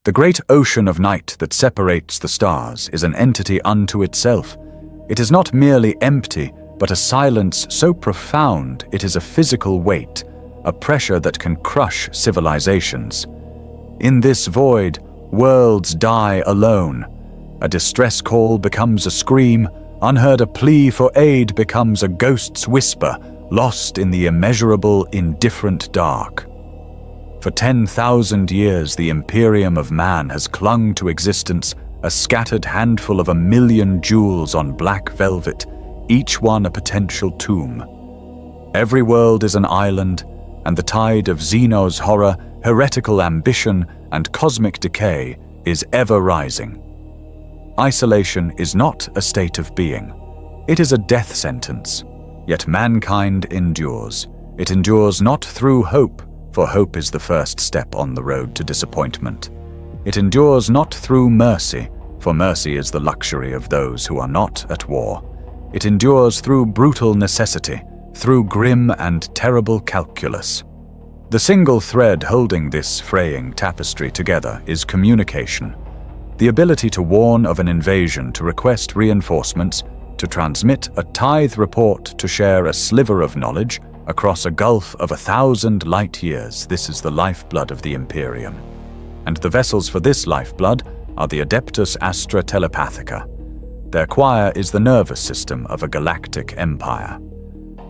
The great ocean of night that separates the stars is an entity unto itself. It is not merely empty, but a silence so profound it is a physical weight, a pressure that can crush civilizations. In this void, worlds die alone. A distress call becomes a scream, unheard a plea for aid becomes a ghost's whisper, lost in the immeasurable, indifferent dark. For 10,000 years, the Imperium of man has clung to existence, a scattered handful of 1,000,000 jewels on black velvet, each one a potential tomb. Every world is an island, and the tide of Xenos horror, heretical ambition, and cosmic decay is ever rising. Isolation is not a state of being. It is a death sentence. Yet mankind endures. It endures not through hope, for hope is the first step on the road to disappointment. It endures not through mercy, for mercy is the luxury of those who are not at war. It endures through brutal necessity, through grim and terrible calculus. The single thread holding this fraying tapestry together is communication. The ability to warn of an invasion, to request reinforcements, to transmit a tithe report, to share a sliver of knowledge across a gulf of 1,000 light years. This is the lifeblood of the Imperium. And the vessels for this lifeblood are the Adeptus Astra Telepathica. Their choir is the nervous system of a galactic empire.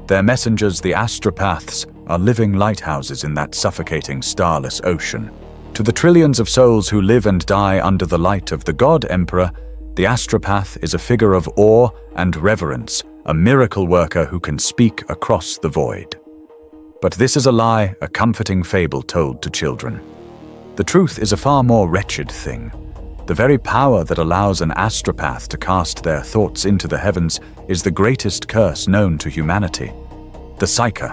Their messengers, the Astropaths, are living lighthouses in that suffocating starless ocean. To the trillions of souls who live and die under the light of the God Emperor, the Astropath is a figure of awe and reverence, a miracle worker who can speak across the void. But this is a lie, a comforting fable told to children. The truth is a far more wretched thing. The very power that allows an Astropath to cast their thoughts into the heavens is the greatest curse known to humanity. The Psyche,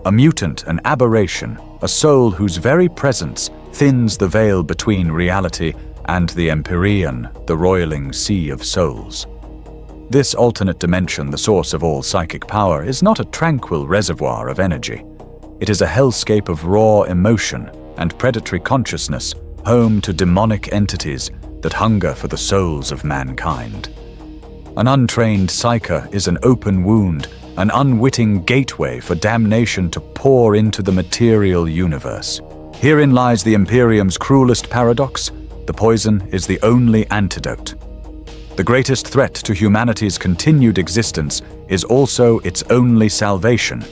a mutant, an aberration, a soul whose very presence thins the veil between reality and the Empyrean, the roiling sea of souls. This alternate dimension, the source of all psychic power, is not a tranquil reservoir of energy. It is a hellscape of raw emotion and predatory consciousness, home to demonic entities that hunger for the souls of mankind. An untrained psyche is an open wound, an unwitting gateway for damnation to pour into the material universe. Herein lies the Imperium's cruelest paradox. The poison is the only antidote. The greatest threat to humanity's continued existence is also its only salvation.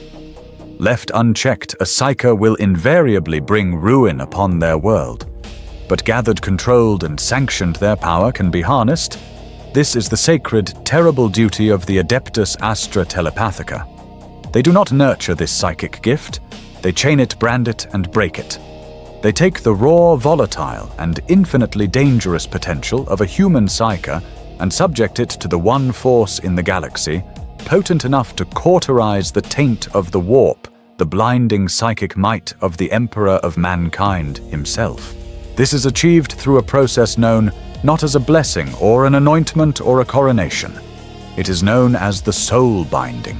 Left unchecked, a psyche will invariably bring ruin upon their world. But gathered, controlled, and sanctioned, their power can be harnessed. This is the sacred, terrible duty of the Adeptus Astra Telepathica. They do not nurture this psychic gift. They chain it, brand it, and break it. They take the raw, volatile, and infinitely dangerous potential of a human psyche and subject it to the one force in the galaxy, potent enough to cauterize the taint of the warp, the blinding psychic might of the Emperor of mankind himself. This is achieved through a process known not as a blessing or an anointment or a coronation. It is known as the soul binding.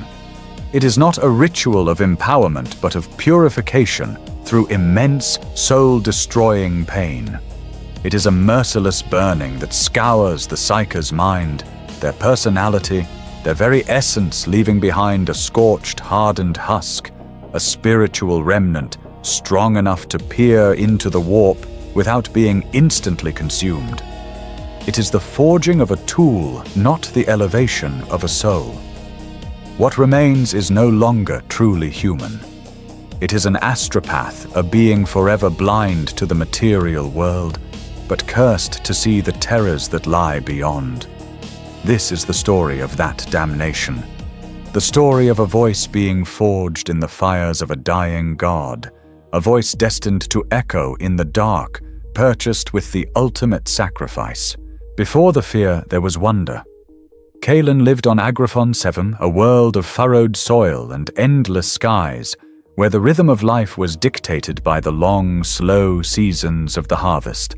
It is not a ritual of empowerment, but of purification through immense, soul-destroying pain. It is a merciless burning that scours the psyche's mind, their personality, their very essence, leaving behind a scorched, hardened husk, a spiritual remnant strong enough to peer into the warp without being instantly consumed. It is the forging of a tool, not the elevation of a soul. What remains is no longer truly human. It is an astropath, a being forever blind to the material world, but cursed to see the terrors that lie beyond. This is the story of that damnation. The story of a voice being forged in the fires of a dying god, a voice destined to echo in the dark, purchased with the ultimate sacrifice. Before the fear, there was wonder. Kalen lived on Agraphon 7, a world of furrowed soil and endless skies, where the rhythm of life was dictated by the long, slow seasons of the harvest.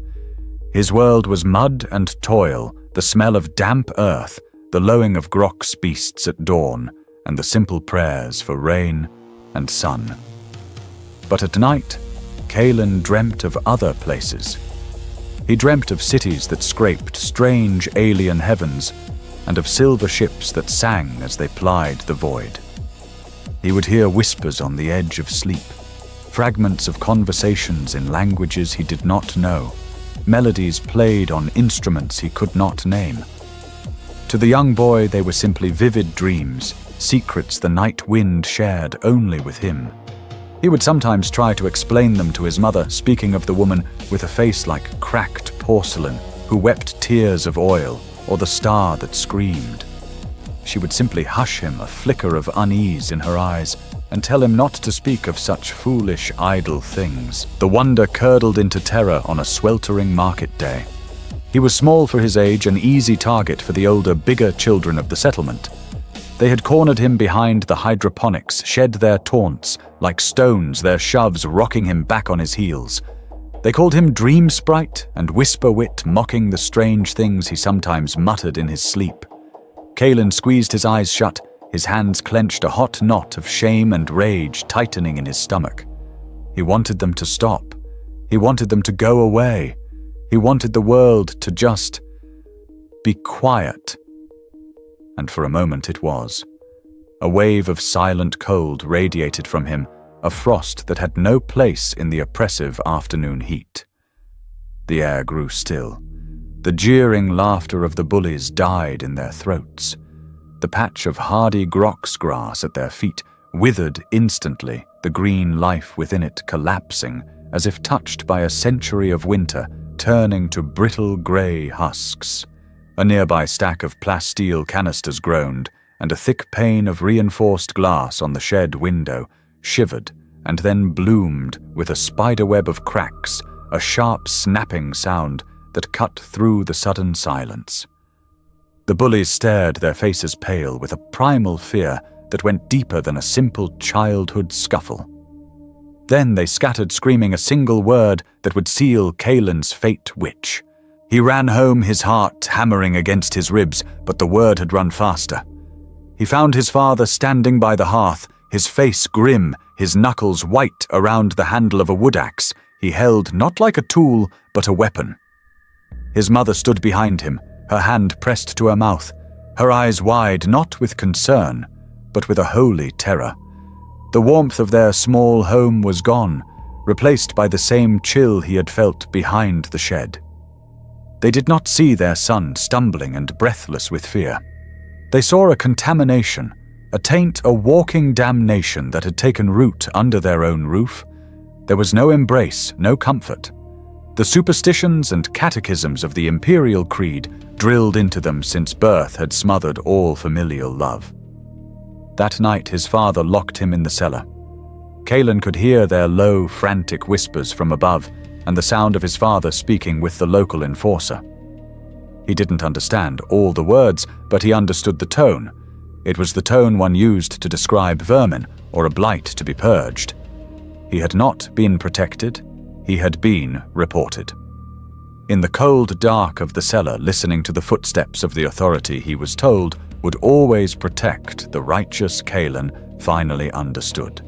His world was mud and toil, the smell of damp earth, the lowing of Grok's beasts at dawn, and the simple prayers for rain and sun. But at night, Kalen dreamt of other places. He dreamt of cities that scraped strange alien heavens, and of silver ships that sang as they plied the void. He would hear whispers on the edge of sleep, fragments of conversations in languages he did not know, melodies played on instruments he could not name. To the young boy, they were simply vivid dreams, secrets the night wind shared only with him. He would sometimes try to explain them to his mother, speaking of the woman with a face like cracked porcelain, who wept tears of oil, or the star that screamed. She would simply hush him, a flicker of unease in her eyes, and tell him not to speak of such foolish, idle things. The wonder curdled into terror on a sweltering market day. He was small for his age, an easy target for the older, bigger children of the settlement. They had cornered him behind the hydroponics, shed their taunts, like stones, their shoves rocking him back on his heels. They called him Dream Sprite and Whisper Wit, mocking the strange things he sometimes muttered in his sleep. Kalen squeezed his eyes shut, his hands clenched, a hot knot of shame and rage tightening in his stomach. He wanted them to stop. He wanted them to go away. He wanted the world to just be quiet. And for a moment it was. A wave of silent cold radiated from him, a frost that had no place in the oppressive afternoon heat. The air grew still. The jeering laughter of the bullies died in their throats. The patch of hardy grox grass at their feet withered instantly, the green life within it collapsing, as if touched by a century of winter, turning to brittle grey husks. A nearby stack of plasteel canisters groaned, and a thick pane of reinforced glass on the shed window shivered and then bloomed with a spiderweb of cracks, a sharp snapping sound that cut through the sudden silence. The bullies stared, their faces pale, with a primal fear that went deeper than a simple childhood scuffle. Then they scattered, screaming a single word that would seal Kalen's fate witch. He ran home, his heart hammering against his ribs, but the word had run faster. He found his father standing by the hearth, his face grim, his knuckles white around the handle of a wood axe he held not like a tool, but a weapon. His mother stood behind him, her hand pressed to her mouth, her eyes wide not with concern, but with a holy terror. The warmth of their small home was gone, replaced by the same chill he had felt behind the shed. They did not see their son stumbling and breathless with fear. They saw a contamination, a taint, a walking damnation that had taken root under their own roof. There was no embrace, no comfort. The superstitions and catechisms of the Imperial Creed drilled into them since birth had smothered all familial love. That night his father locked him in the cellar. Kalen could hear their low, frantic whispers from above, and the sound of his father speaking with the local enforcer. He didn't understand all the words, but he understood the tone. It was the tone one used to describe vermin or a blight to be purged. He had not been protected, he had been reported. In the cold dark of the cellar, listening to the footsteps of the authority he was told would always protect the righteous Kalen finally understood.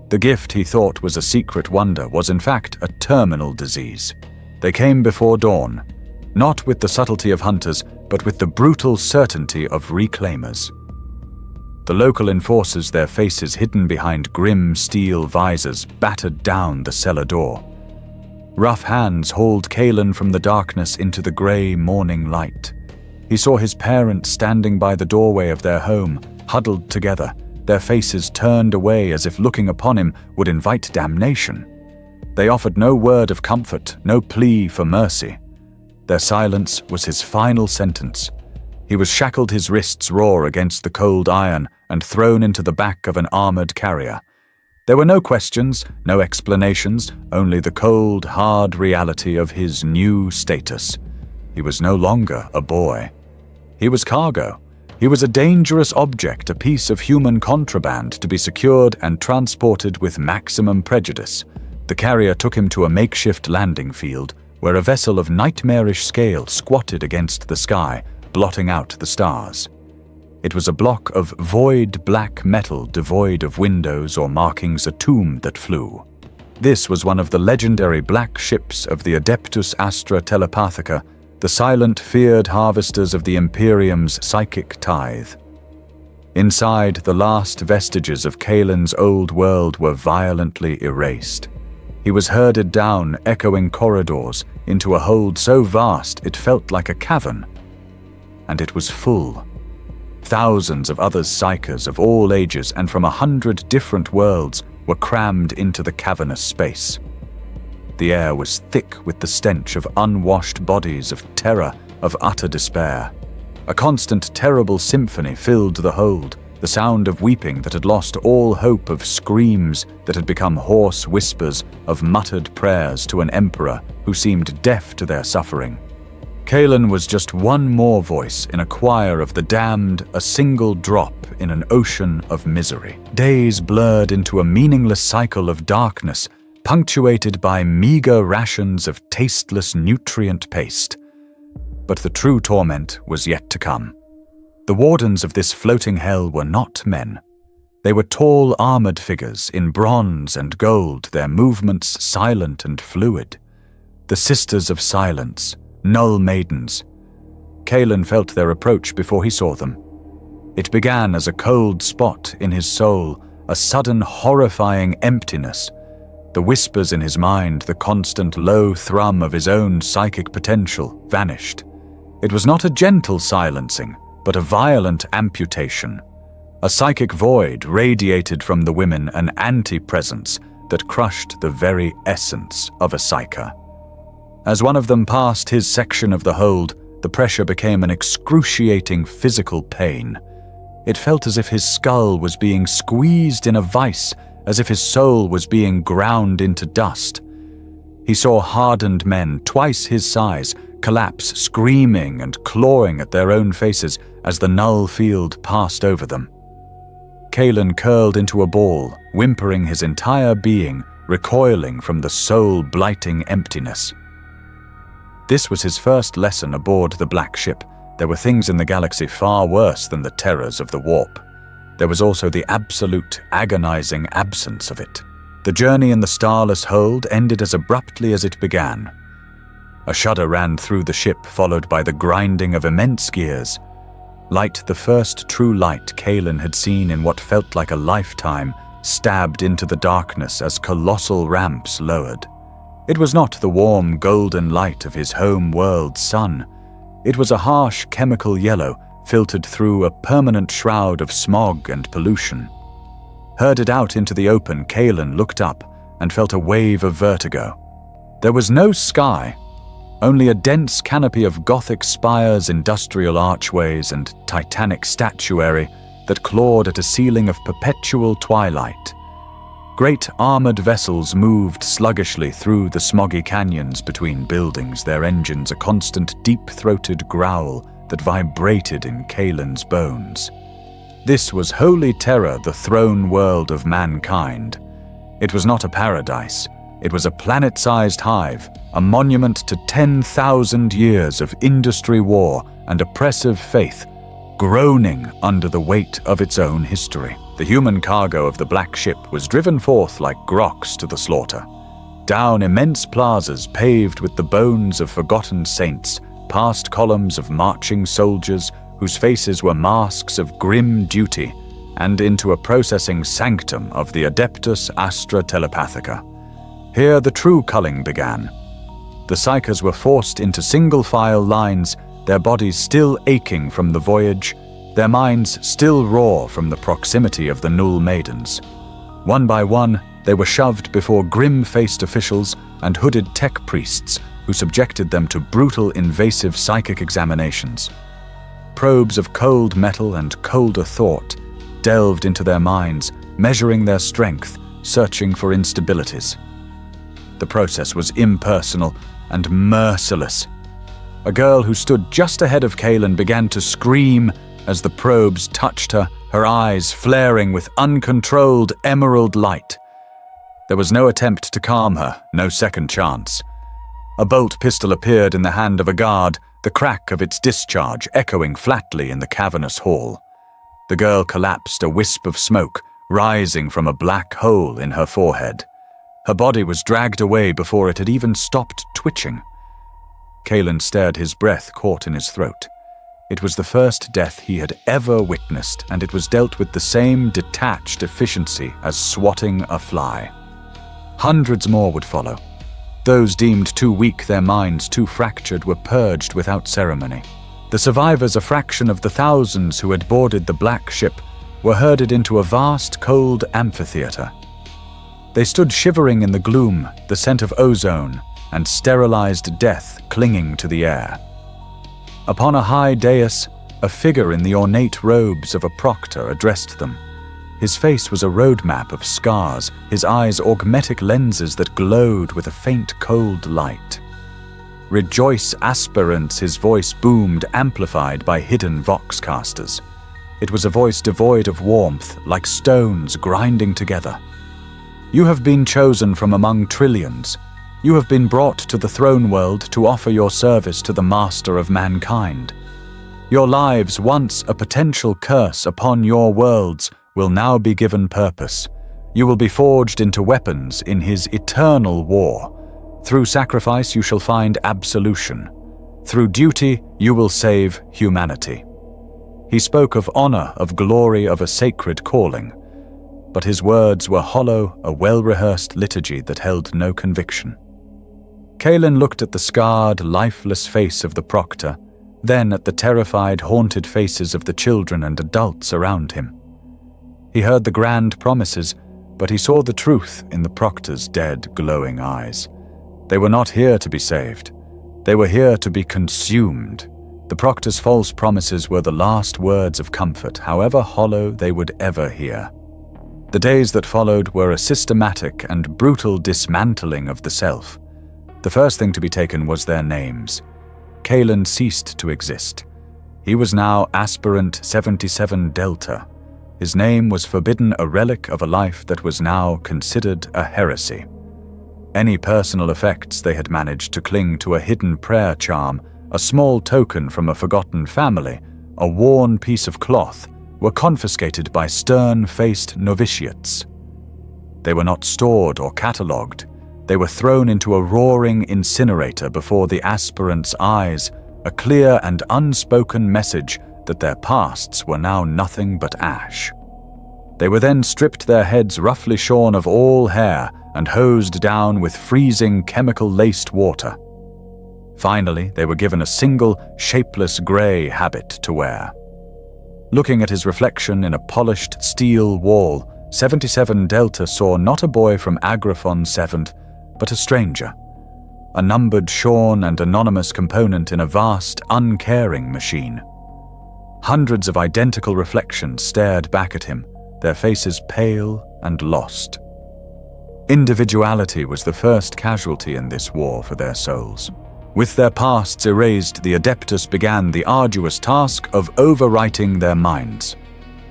The gift he thought was a secret wonder was in fact a terminal disease. They came before dawn, not with the subtlety of hunters, but with the brutal certainty of reclaimers. The local enforcers, their faces hidden behind grim steel visors, battered down the cellar door. Rough hands hauled Kalen from the darkness into the grey morning light. He saw his parents standing by the doorway of their home, huddled together, their faces turned away as if looking upon him would invite damnation. They offered no word of comfort, no plea for mercy. Their silence was his final sentence. He was shackled, his wrists raw against the cold iron, and thrown into the back of an armored carrier. There were no questions, no explanations, only the cold, hard reality of his new status. He was no longer a boy. He was cargo. He was a dangerous object, a piece of human contraband to be secured and transported with maximum prejudice. The carrier took him to a makeshift landing field, where a vessel of nightmarish scale squatted against the sky, blotting out the stars. It was a block of void black metal devoid of windows or markings, a tomb that flew. This was one of the legendary black ships of the Adeptus Astra Telepathica, the silent, feared harvesters of the Imperium's psychic tithe. Inside, the last vestiges of Kaelin's old world were violently erased. He was herded down echoing corridors into a hold so vast it felt like a cavern. And it was full. Thousands of other psychers of all ages and from 100 different worlds were crammed into the cavernous space. The air was thick with the stench of unwashed bodies, of terror, of utter despair. A constant, terrible symphony filled the hold, the sound of weeping that had lost all hope, of screams that had become hoarse whispers, of muttered prayers to an emperor who seemed deaf to their suffering. Kaelin was just one more voice in a choir of the damned, a single drop in an ocean of misery. Days blurred into a meaningless cycle of darkness, punctuated by meager rations of tasteless nutrient paste. But the true torment was yet to come. The wardens of this floating hell were not men. They were tall, armored figures in bronze and gold, their movements silent and fluid. The Sisters of Silence, Null Maidens. Kaelin felt their approach before he saw them. It began as a cold spot in his soul, a sudden horrifying emptiness. The whispers in his mind, the constant low thrum of his own psychic potential, vanished. It was not a gentle silencing, but a violent amputation. A psychic void radiated from the women, an anti-presence that crushed the very essence of a psyker. As one of them passed his section of the hold, the pressure became an excruciating physical pain. It felt as if his skull was being squeezed in a vice, as if his soul was being ground into dust. He saw hardened men twice his size collapse, screaming and clawing at their own faces as the null field passed over them. Kaelin curled into a ball, whimpering his entire being, recoiling from the soul-blighting emptiness. This was his first lesson aboard the Black Ship. There were things in the galaxy far worse than the terrors of the warp. There was also the absolute, agonizing absence of it. The journey in the starless hold ended as abruptly as it began. A shudder ran through the ship, followed by the grinding of immense gears. Light, the first true light Kaelin had seen in what felt like a lifetime, stabbed into the darkness as colossal ramps lowered. It was not the warm golden light of his home world's sun. It was a harsh chemical yellow filtered through a permanent shroud of smog and pollution. Herded out into the open, Kaelin looked up and felt a wave of vertigo. There was no sky, only a dense canopy of Gothic spires, industrial archways, and titanic statuary that clawed at a ceiling of perpetual twilight. Great armored vessels moved sluggishly through the smoggy canyons between buildings, their engines a constant deep-throated growl that vibrated in Kaelin's bones. This was holy terror, the throne world of mankind. It was not a paradise. It was a planet-sized hive, a monument to 10,000 years of industry war and oppressive faith, groaning under the weight of its own history. The human cargo of the Black Ship was driven forth like groks to the slaughter. Down immense plazas paved with the bones of forgotten saints, past columns of marching soldiers whose faces were masks of grim duty, and into a processing sanctum of the Adeptus Astra Telepathica. Here the true culling began. The psychers were forced into single-file lines, their bodies still aching from the voyage, their minds still raw from the proximity of the Null Maidens. One by one, they were shoved before grim-faced officials and hooded tech priests who subjected them to brutal, invasive psychic examinations. Probes of cold metal and colder thought delved into their minds, measuring their strength, searching for instabilities. The process was impersonal and merciless. A girl who stood just ahead of Kaelin began to scream as the probes touched her, her eyes flaring with uncontrolled emerald light. There was no attempt to calm her, no second chance. A bolt pistol appeared in the hand of a guard, the crack of its discharge echoing flatly in the cavernous hall. The girl collapsed, a wisp of smoke rising from a black hole in her forehead. Her body was dragged away before it had even stopped twitching. Kalen stared, his breath caught in his throat. It was the first death he had ever witnessed, and it was dealt with the same detached efficiency as swatting a fly. Hundreds more would follow. Those deemed too weak, their minds too fractured, were purged without ceremony. The survivors, a fraction of the thousands who had boarded the black ship, were herded into a vast, cold amphitheater. They stood shivering in the gloom, the scent of ozone and sterilized death clinging to the air. Upon a high dais, a figure in the ornate robes of a proctor addressed them. His face was a roadmap of scars, his eyes augmetic lenses that glowed with a faint cold light. "Rejoice, aspirants," his voice boomed, amplified by hidden voxcasters. It was a voice devoid of warmth, like stones grinding together. "You have been chosen from among trillions. You have been brought to the throne world to offer your service to the master of mankind. Your lives, once a potential curse upon your worlds, will now be given purpose. You will be forged into weapons in his eternal war. Through sacrifice you shall find absolution. Through duty you will save humanity." He spoke of honor, of glory, of a sacred calling. But his words were hollow, a well-rehearsed liturgy that held no conviction. Kalen looked at the scarred, lifeless face of the proctor, then at the terrified, haunted faces of the children and adults around him. He heard the grand promises, but he saw the truth in the proctor's dead, glowing eyes. They were not here to be saved. They were here to be consumed. The proctor's false promises were the last words of comfort, however hollow they would ever hear. The days that followed were a systematic and brutal dismantling of the self. The first thing to be taken was their names. Kalen ceased to exist. He was now Aspirant 77 Delta. His name was forbidden, a relic of a life that was now considered a heresy. Any personal effects they had managed to cling to, a hidden prayer charm, a small token from a forgotten family, a worn piece of cloth, were confiscated by stern-faced novitiates. They were not stored or catalogued. They were thrown into a roaring incinerator before the aspirants' eyes, a clear and unspoken message that their pasts were now nothing but ash. They were then stripped, their heads roughly shorn of all hair and hosed down with freezing chemical-laced water. Finally, they were given a single, shapeless grey habit to wear. Looking at his reflection in a polished steel wall, 77 Delta saw not a boy from Agraphon 7th, but a stranger, a numbered, shorn, and anonymous component in a vast, uncaring machine. Hundreds of identical reflections stared back at him, their faces pale and lost. Individuality was the first casualty in this war for their souls. With their pasts erased, the Adeptus began the arduous task of overwriting their minds.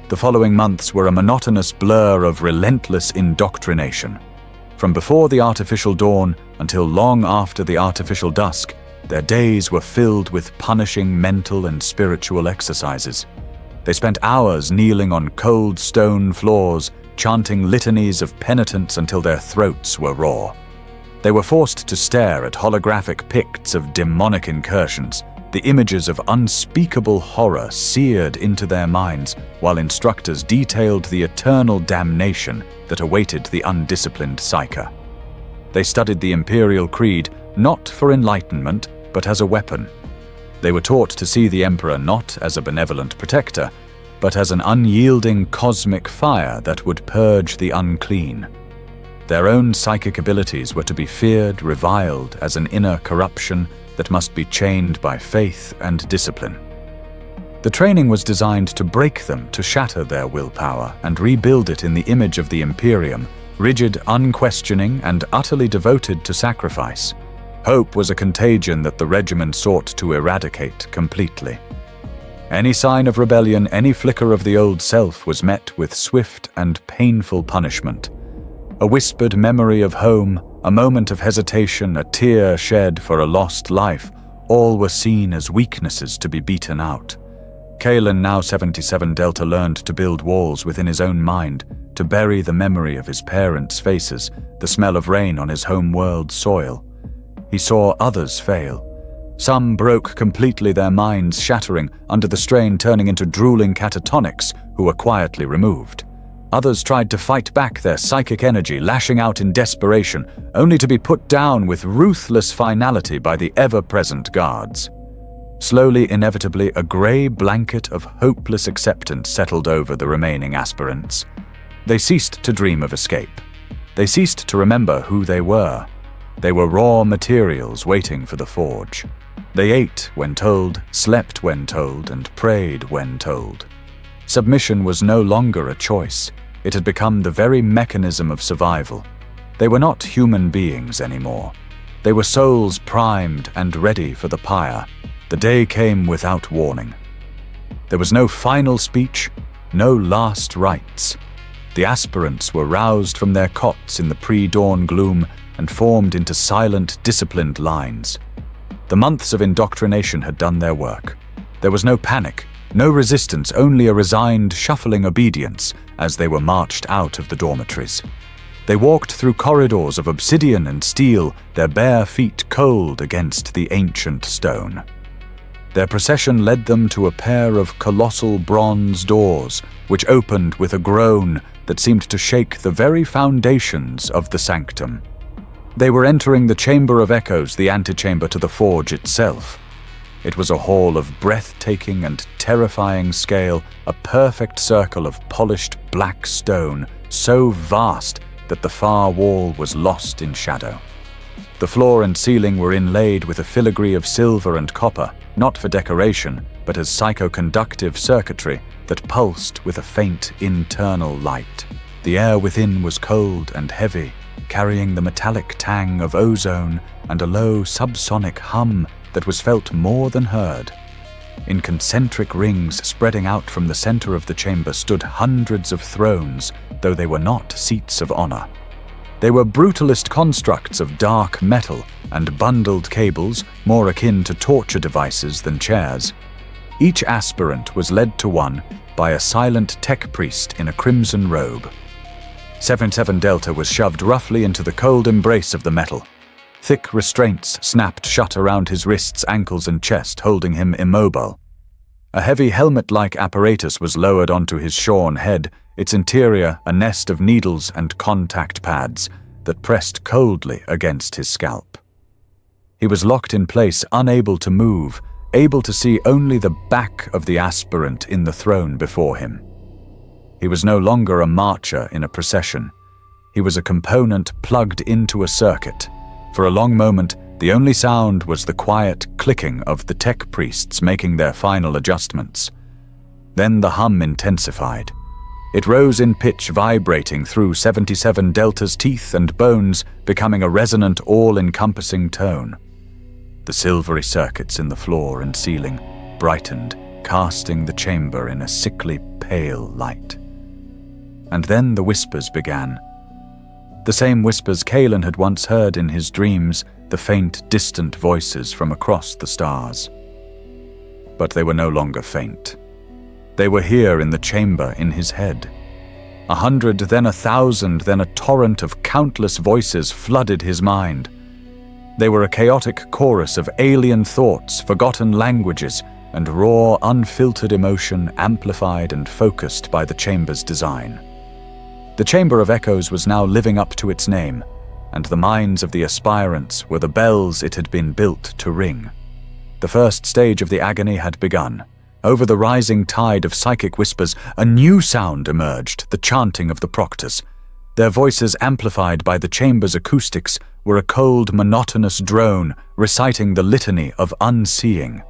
The following months were a monotonous blur of relentless indoctrination. From before the artificial dawn until long after the artificial dusk, their days were filled with punishing mental and spiritual exercises. They spent hours kneeling on cold stone floors, chanting litanies of penitence until their throats were raw. They were forced to stare at holographic picts of demonic incursions, the images of unspeakable horror seared into their minds, while instructors detailed the eternal damnation that awaited the undisciplined psyker. They studied the Imperial Creed not for enlightenment, but as a weapon. They were taught to see the Emperor not as a benevolent protector, but as an unyielding cosmic fire that would purge the unclean. Their own psychic abilities were to be feared, reviled as an inner corruption that must be chained by faith and discipline. The training was designed to break them, to shatter their willpower and rebuild it in the image of the Imperium, rigid, unquestioning, and utterly devoted to sacrifice. Hope was a contagion that the regiment sought to eradicate completely. Any sign of rebellion, any flicker of the old self was met with swift and painful punishment. A whispered memory of home, a moment of hesitation, a tear shed for a lost life, all were seen as weaknesses to be beaten out. Kalen, now 77 Delta, learned to build walls within his own mind, to bury the memory of his parents' faces, the smell of rain on his home-world's soil. He saw others fail. Some broke completely, their minds shattering under the strain, turning into drooling catatonics who were quietly removed. Others tried to fight back their psychic energy, lashing out in desperation, only to be put down with ruthless finality by the ever-present guards. Slowly, inevitably, a grey blanket of hopeless acceptance settled over the remaining aspirants. They ceased to dream of escape. They ceased to remember who they were. They were raw materials waiting for the forge. They ate when told, slept when told, and prayed when told. Submission was no longer a choice. It had become the very mechanism of survival. They were not human beings anymore. They were souls primed and ready for the pyre. The day came without warning. There was no final speech, no last rites. The aspirants were roused from their cots in the pre-dawn gloom and formed into silent, disciplined lines. The months of indoctrination had done their work. There was no panic, no resistance, only a resigned, shuffling obedience as they were marched out of the dormitories. They walked through corridors of obsidian and steel, their bare feet cold against the ancient stone. Their procession led them to a pair of colossal bronze doors, which opened with a groan that seemed to shake the very foundations of the sanctum. They were entering the Chamber of Echoes, the antechamber to the forge itself. It was a hall of breathtaking and terrifying scale, a perfect circle of polished black stone, so vast that the far wall was lost in shadow. The floor and ceiling were inlaid with a filigree of silver and copper, not for decoration, but as psychoconductive circuitry that pulsed with a faint internal light. The air within was cold and heavy, carrying the metallic tang of ozone and a low subsonic hum that was felt more than heard. In concentric rings spreading out from the center of the chamber stood hundreds of thrones, though they were not seats of honor. They were brutalist constructs of dark metal and bundled cables, more akin to torture devices than chairs. Each aspirant was led to one by a silent tech priest in a crimson robe. 77 Delta was shoved roughly into the cold embrace of the metal. Thick restraints snapped shut around his wrists, ankles, and chest, holding him immobile. A heavy helmet-like apparatus was lowered onto his shorn head, its interior a nest of needles and contact pads that pressed coldly against his scalp. He was locked in place, unable to move, able to see only the back of the aspirant in the throne before him. He was no longer a marcher in a procession. He was a component plugged into a circuit. For a long moment, the only sound was the quiet clicking of the tech priests making their final adjustments. Then the hum intensified. It rose in pitch, vibrating through 77 Delta's teeth and bones, becoming a resonant, all-encompassing tone. The silvery circuits in the floor and ceiling brightened, casting the chamber in a sickly, pale light. And then the whispers began. The same whispers Kalen had once heard in his dreams, the faint, distant voices from across the stars. But they were no longer faint. They were here in the chamber in his head. 100, then 1,000, then a torrent of countless voices flooded his mind. They were a chaotic chorus of alien thoughts, forgotten languages, and raw, unfiltered emotion amplified and focused by the chamber's design. The Chamber of Echoes was now living up to its name, and the minds of the aspirants were the bells it had been built to ring. The first stage of the agony had begun. Over the rising tide of psychic whispers, a new sound emerged, the chanting of the proctors. Their voices, amplified by the chamber's acoustics, were a cold, monotonous drone reciting the litany of unseeing.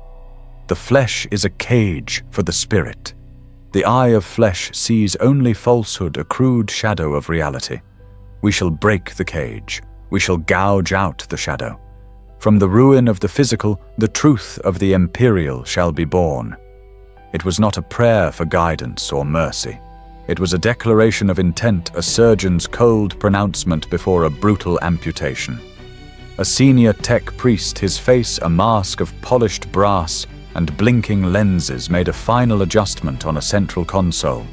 The flesh is a cage for the spirit. The eye of flesh sees only falsehood, a crude shadow of reality. We shall break the cage. We shall gouge out the shadow. From the ruin of the physical, the truth of the imperial shall be born. It was not a prayer for guidance or mercy. It was a declaration of intent, a surgeon's cold pronouncement before a brutal amputation. A senior tech priest, his face a mask of polished brass and blinking lenses made a final adjustment on a central console.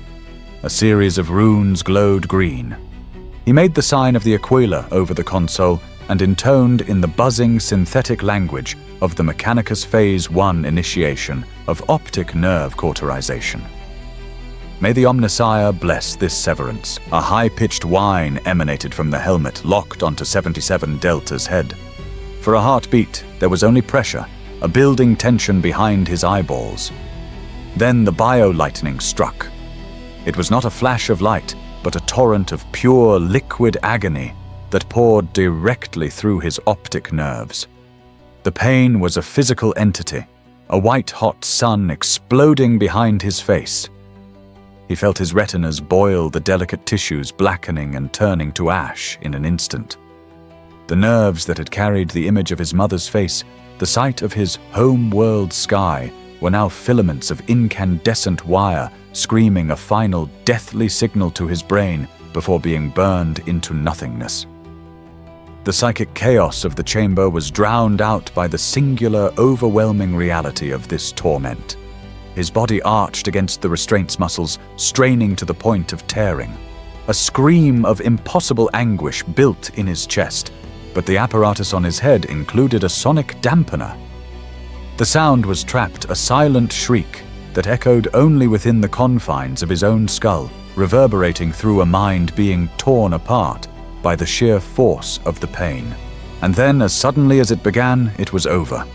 A series of runes glowed green. He made the sign of the Aquila over the console and intoned in the buzzing synthetic language of the Mechanicus Phase 1 initiation of optic nerve cauterization. May the Omnissiah bless this severance. A high-pitched whine emanated from the helmet locked onto 77 Delta's head. For a heartbeat, there was only pressure, a building tension behind his eyeballs. Then the bio-lightning struck. It was not a flash of light, but a torrent of pure liquid agony that poured directly through his optic nerves. The pain was a physical entity, a white-hot sun exploding behind his face. He felt his retinas boil, the delicate tissues blackening and turning to ash in an instant. The nerves that had carried the image of his mother's face, the sight of his home-world sky, were now filaments of incandescent wire screaming a final deathly signal to his brain before being burned into nothingness. The psychic chaos of the chamber was drowned out by the singular, overwhelming reality of this torment. His body arched against the restraints muscles, straining to the point of tearing. A scream of impossible anguish built in his chest, but the apparatus on his head included a sonic dampener. The sound was trapped, a silent shriek that echoed only within the confines of his own skull, reverberating through a mind being torn apart by the sheer force of the pain. And then, as suddenly as it began, it was over.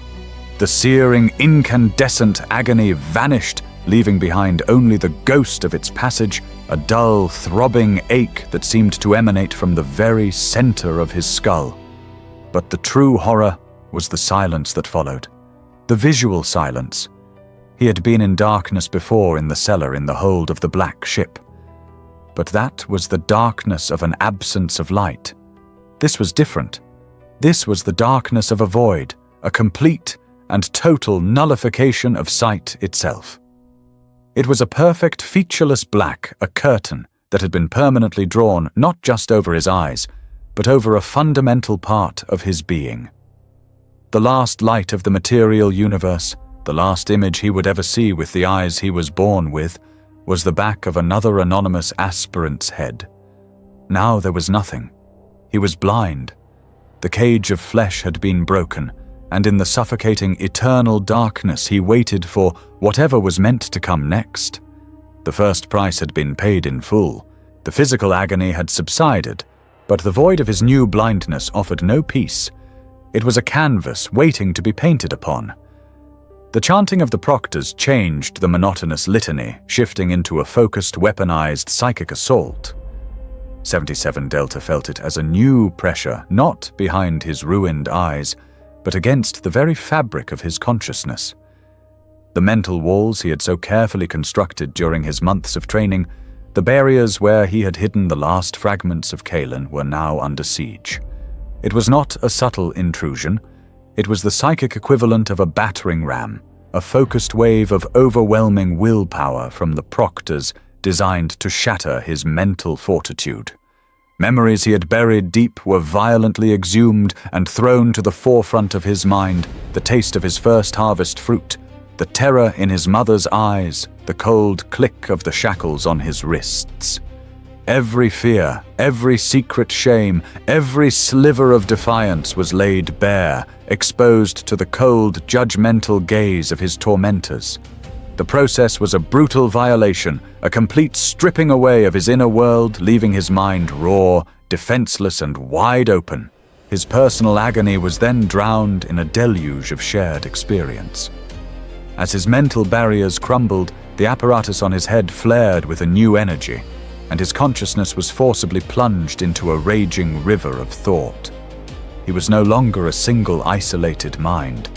The searing, incandescent agony vanished, leaving behind only the ghost of its passage, a dull, throbbing ache that seemed to emanate from the very center of his skull. But the true horror was the silence that followed. The visual silence. He had been in darkness before in the cellar in the hold of the black ship. But that was the darkness of an absence of light. This was different. This was the darkness of a void, a complete and total nullification of sight itself. It was a perfect, featureless black, a curtain that had been permanently drawn not just over his eyes, but over a fundamental part of his being. The last light of the material universe, the last image he would ever see with the eyes he was born with, was the back of another anonymous aspirant's head. Now there was nothing. He was blind. The cage of flesh had been broken, and in the suffocating eternal darkness he waited for whatever was meant to come next. The first price had been paid in full. The physical agony had subsided, but the void of his new blindness offered no peace. It was a canvas waiting to be painted upon. The chanting of the proctors changed the monotonous litany, shifting into a focused, weaponized psychic assault. 77 Delta felt it as a new pressure, not behind his ruined eyes, but against the very fabric of his consciousness. The mental walls he had so carefully constructed during his months of training, the barriers where he had hidden the last fragments of Kalen, were now under siege. It was not a subtle intrusion. It was the psychic equivalent of a battering ram, a focused wave of overwhelming willpower from the proctors designed to shatter his mental fortitude. Memories he had buried deep were violently exhumed and thrown to the forefront of his mind, the taste of his first harvest fruit, the terror in his mother's eyes, the cold click of the shackles on his wrists. Every fear, every secret shame, every sliver of defiance was laid bare, exposed to the cold, judgmental gaze of his tormentors. The process was a brutal violation, a complete stripping away of his inner world, leaving his mind raw, defenseless, and wide open. His personal agony was then drowned in a deluge of shared experience. As his mental barriers crumbled, the apparatus on his head flared with a new energy, and his consciousness was forcibly plunged into a raging river of thought. He was no longer a single isolated mind.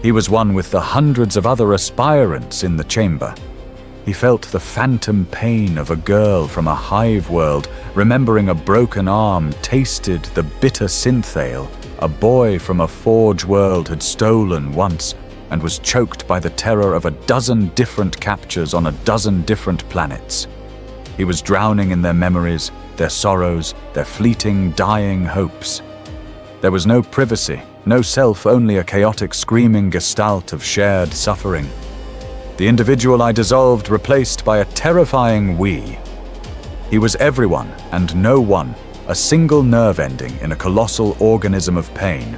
He was one with the hundreds of other aspirants in the chamber. He felt the phantom pain of a girl from a hive world, remembering a broken arm, tasted the bitter synthale a boy from a forge world had stolen once, and was choked by the terror of a dozen different captures on a dozen different planets. He was drowning in their memories, their sorrows, their fleeting, dying hopes. There was no privacy, No self, only a chaotic screaming gestalt of shared suffering. The individual I dissolved replaced by a terrifying we. He was everyone and no one, a single nerve ending in a colossal organism of pain.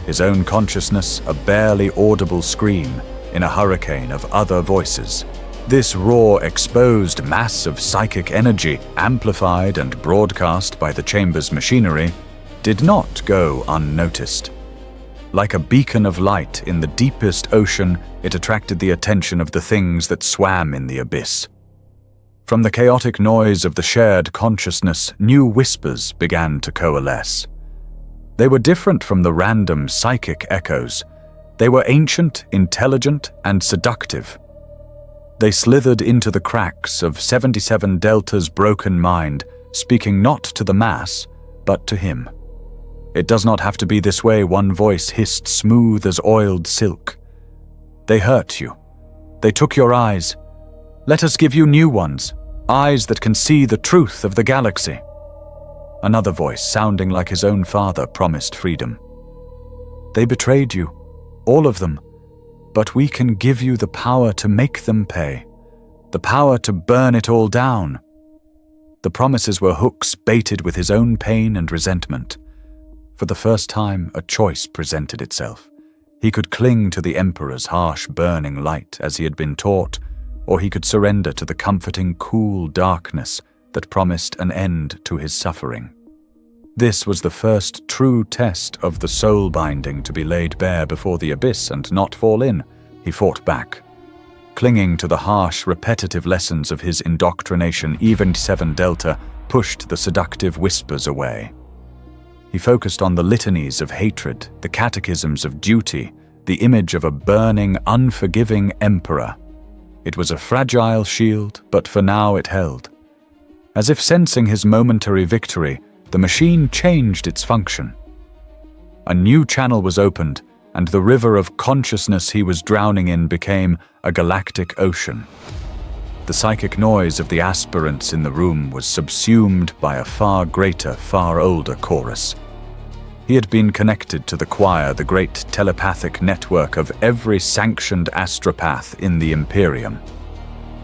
His own consciousness, a barely audible scream in a hurricane of other voices. This raw, exposed mass of psychic energy, amplified and broadcast by the chamber's machinery, did not go unnoticed. Like a beacon of light in the deepest ocean, it attracted the attention of the things that swam in the abyss. From the chaotic noise of the shared consciousness, new whispers began to coalesce. They were different from the random psychic echoes. They were ancient, intelligent, and seductive. They slithered into the cracks of 77 Delta's broken mind, speaking not to the mass, but to him. "It does not have to be this way," one voice hissed, smooth as oiled silk. "They hurt you. They took your eyes. Let us give you new ones, eyes that can see the truth of the galaxy." Another voice, sounding like his own father, promised freedom. "They betrayed you, all of them, but we can give you the power to make them pay, the power to burn it all down." The promises were hooks baited with his own pain and resentment. For the first time, a choice presented itself. He could cling to the Emperor's harsh, burning light as he had been taught, or he could surrender to the comforting, cool darkness that promised an end to his suffering. This was the first true test of the soul binding to be laid bare before the abyss and not fall in. He fought back. Clinging to the harsh, repetitive lessons of his indoctrination, even 7 Delta pushed the seductive whispers away. He focused on the litanies of hatred, the catechisms of duty, the image of a burning, unforgiving emperor. It was a fragile shield, but for now it held. As if sensing his momentary victory, the machine changed its function. A new channel was opened, and the river of consciousness he was drowning in became a galactic ocean. The psychic noise of the aspirants in the room was subsumed by a far greater, far older chorus. He had been connected to the choir, the great telepathic network of every sanctioned astropath in the Imperium.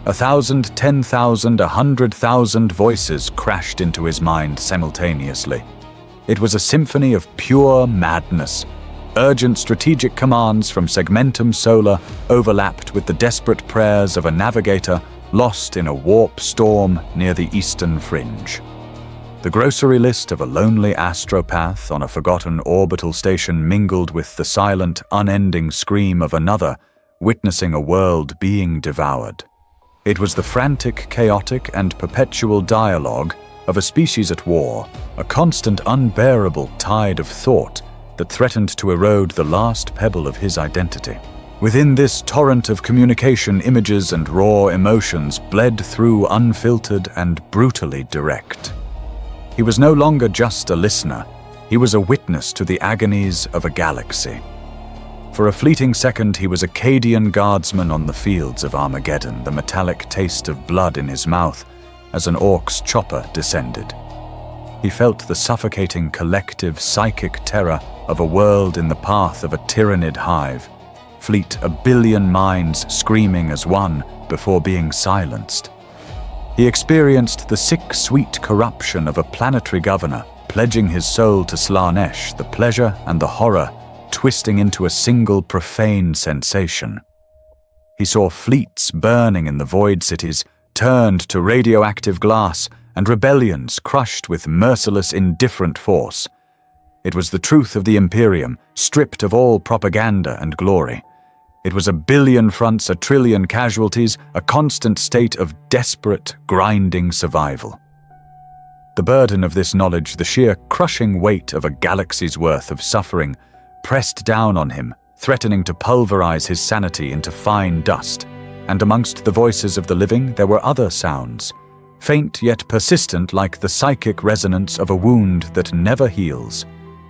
1,000, 10,000, 100,000 voices crashed into his mind simultaneously. It was a symphony of pure madness. Urgent strategic commands from Segmentum Solar overlapped with the desperate prayers of a navigator lost in a warp storm near the eastern fringe. The grocery list of a lonely astropath on a forgotten orbital station mingled with the silent, unending scream of another, witnessing a world being devoured. It was the frantic, chaotic, and perpetual dialogue of a species at war, a constant, unbearable tide of thought that threatened to erode the last pebble of his identity. Within this torrent of communication, images and raw emotions bled through unfiltered and brutally direct. He was no longer just a listener, he was a witness to the agonies of a galaxy. For a fleeting second, he was a Cadian guardsman on the fields of Armageddon, the metallic taste of blood in his mouth as an orc's chopper descended. He felt the suffocating collective psychic terror of a world in the path of a tyrannid hive, fleet 1 billion minds screaming as one before being silenced. He experienced the sick, sweet corruption of a planetary governor, pledging his soul to Slanesh, the pleasure and the horror twisting into a single profane sensation. He saw fleets burning in the void cities, turned to radioactive glass, and rebellions crushed with merciless, indifferent force. It was the truth of the Imperium, stripped of all propaganda and glory. It was 1 billion fronts, 1 trillion casualties, a constant state of desperate, grinding survival. The burden of this knowledge, the sheer crushing weight of a galaxy's worth of suffering, pressed down on him, threatening to pulverize his sanity into fine dust. And amongst the voices of the living, there were other sounds, faint yet persistent like the psychic resonance of a wound that never heals.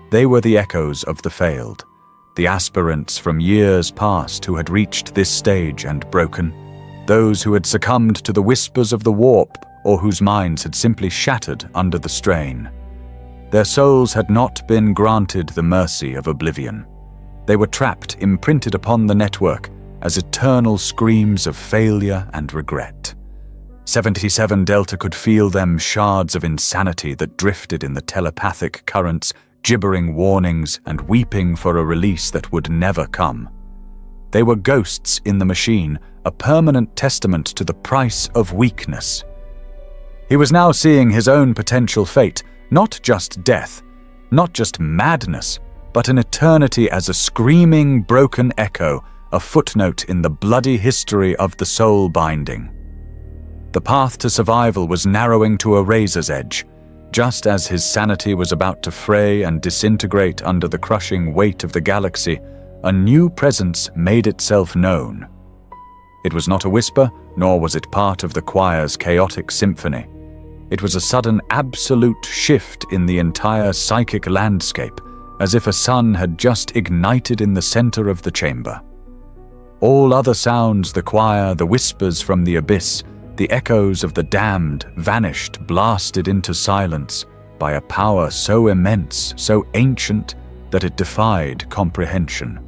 They were the echoes of the failed, the aspirants from years past who had reached this stage and broken, those who had succumbed to the whispers of the warp or whose minds had simply shattered under the strain. Their souls had not been granted the mercy of oblivion. They were trapped, imprinted upon the network, as eternal screams of failure and regret. 77 Delta could feel them, shards of insanity that drifted in the telepathic currents, gibbering warnings and weeping for a release that would never come. They were ghosts in the machine, a permanent testament to the price of weakness. He was now seeing his own potential fate, not just death, not just madness, but an eternity as a screaming, broken echo, a footnote in the bloody history of the soul binding. The path to survival was narrowing to a razor's edge. Just as his sanity was about to fray and disintegrate under the crushing weight of the galaxy, a new presence made itself known. It was not a whisper, nor was it part of the choir's chaotic symphony. It was a sudden absolute shift in the entire psychic landscape, as if a sun had just ignited in the center of the chamber. All other sounds, the choir, the whispers from the abyss, the echoes of the damned, vanished, blasted into silence by a power so immense, so ancient, that it defied comprehension.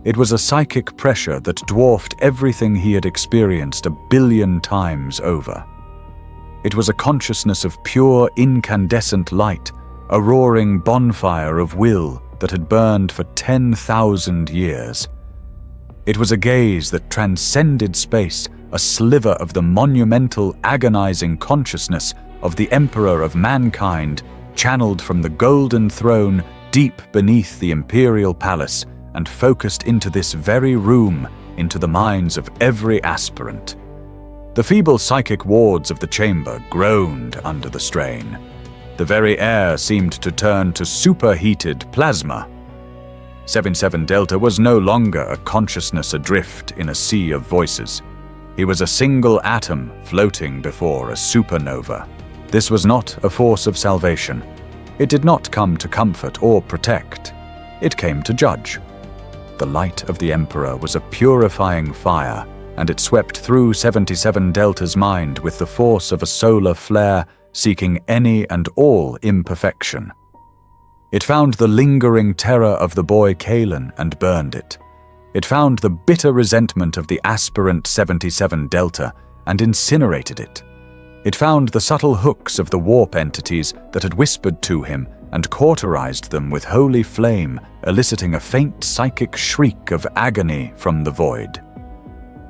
It was a psychic pressure that dwarfed everything he had experienced 1 billion times over. It was a consciousness of pure, incandescent light, a roaring bonfire of will that had burned for 10,000 years. It was a gaze that transcended space, a sliver of the monumental, agonizing consciousness of the Emperor of mankind, channeled from the golden throne deep beneath the Imperial palace and focused into this very room, into the minds of every aspirant. The feeble psychic wards of the chamber groaned under the strain. The very air seemed to turn to superheated plasma. 77 Delta was no longer a consciousness adrift in a sea of voices. He was a single atom floating before a supernova. This was not a force of salvation. It did not come to comfort or protect. It came to judge. The light of the Emperor was a purifying fire, and it swept through 77 Delta's mind with the force of a solar flare, seeking any and all imperfection. It found the lingering terror of the boy Kalen and burned it. It found the bitter resentment of the aspirant 77 Delta and incinerated it. It found the subtle hooks of the warp entities that had whispered to him and cauterized them with holy flame, eliciting a faint psychic shriek of agony from the void.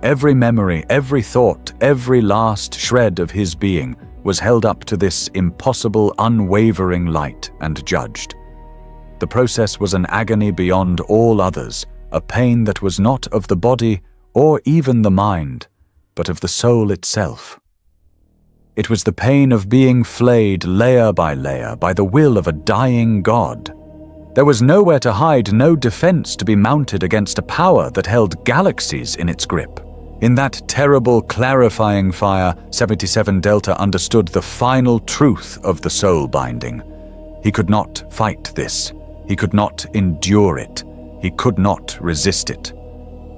Every memory, every thought, every last shred of his being was held up to this impossible, unwavering light and judged. The process was an agony beyond all others, a pain that was not of the body or even the mind, but of the soul itself. It was the pain of being flayed layer by layer by the will of a dying god. There was nowhere to hide, no defense to be mounted against a power that held galaxies in its grip. In that terrible, clarifying fire, 77 Delta understood the final truth of the soul binding. He could not fight this. He could not endure it. He could not resist it.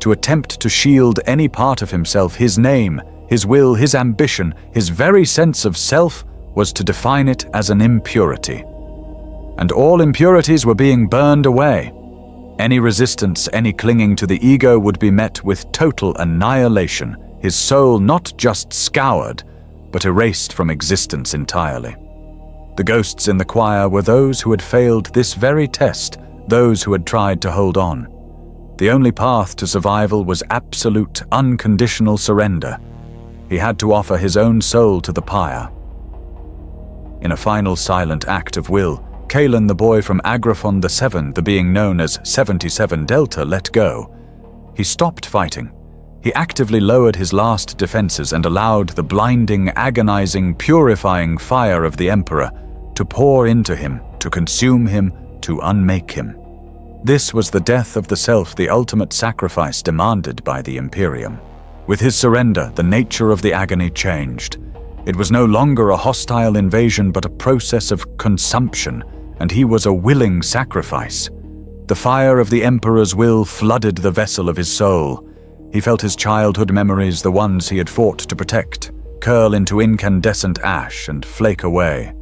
To attempt to shield any part of himself, his name, his will, his ambition, his very sense of self, was to define it as an impurity. And all impurities were being burned away. Any resistance, any clinging to the ego would be met with total annihilation, his soul not just scoured, but erased from existence entirely. The ghosts in the choir were those who had failed this very test, those who had tried to hold on. The only path to survival was absolute, unconditional surrender. He had to offer his own soul to the pyre. In a final silent act of will, Kalen, the boy from Agraphon the Seven, the being known as 77 Delta, let go. He stopped fighting. He actively lowered his last defenses and allowed the blinding, agonizing, purifying fire of the Emperor to pour into him, to consume him, to unmake him. This was the death of the self, the ultimate sacrifice demanded by the Imperium. With his surrender, the nature of the agony changed. It was no longer a hostile invasion, but a process of consumption, and he was a willing sacrifice. The fire of the Emperor's will flooded the vessel of his soul. He felt his childhood memories, the ones he had fought to protect, curl into incandescent ash and flake away.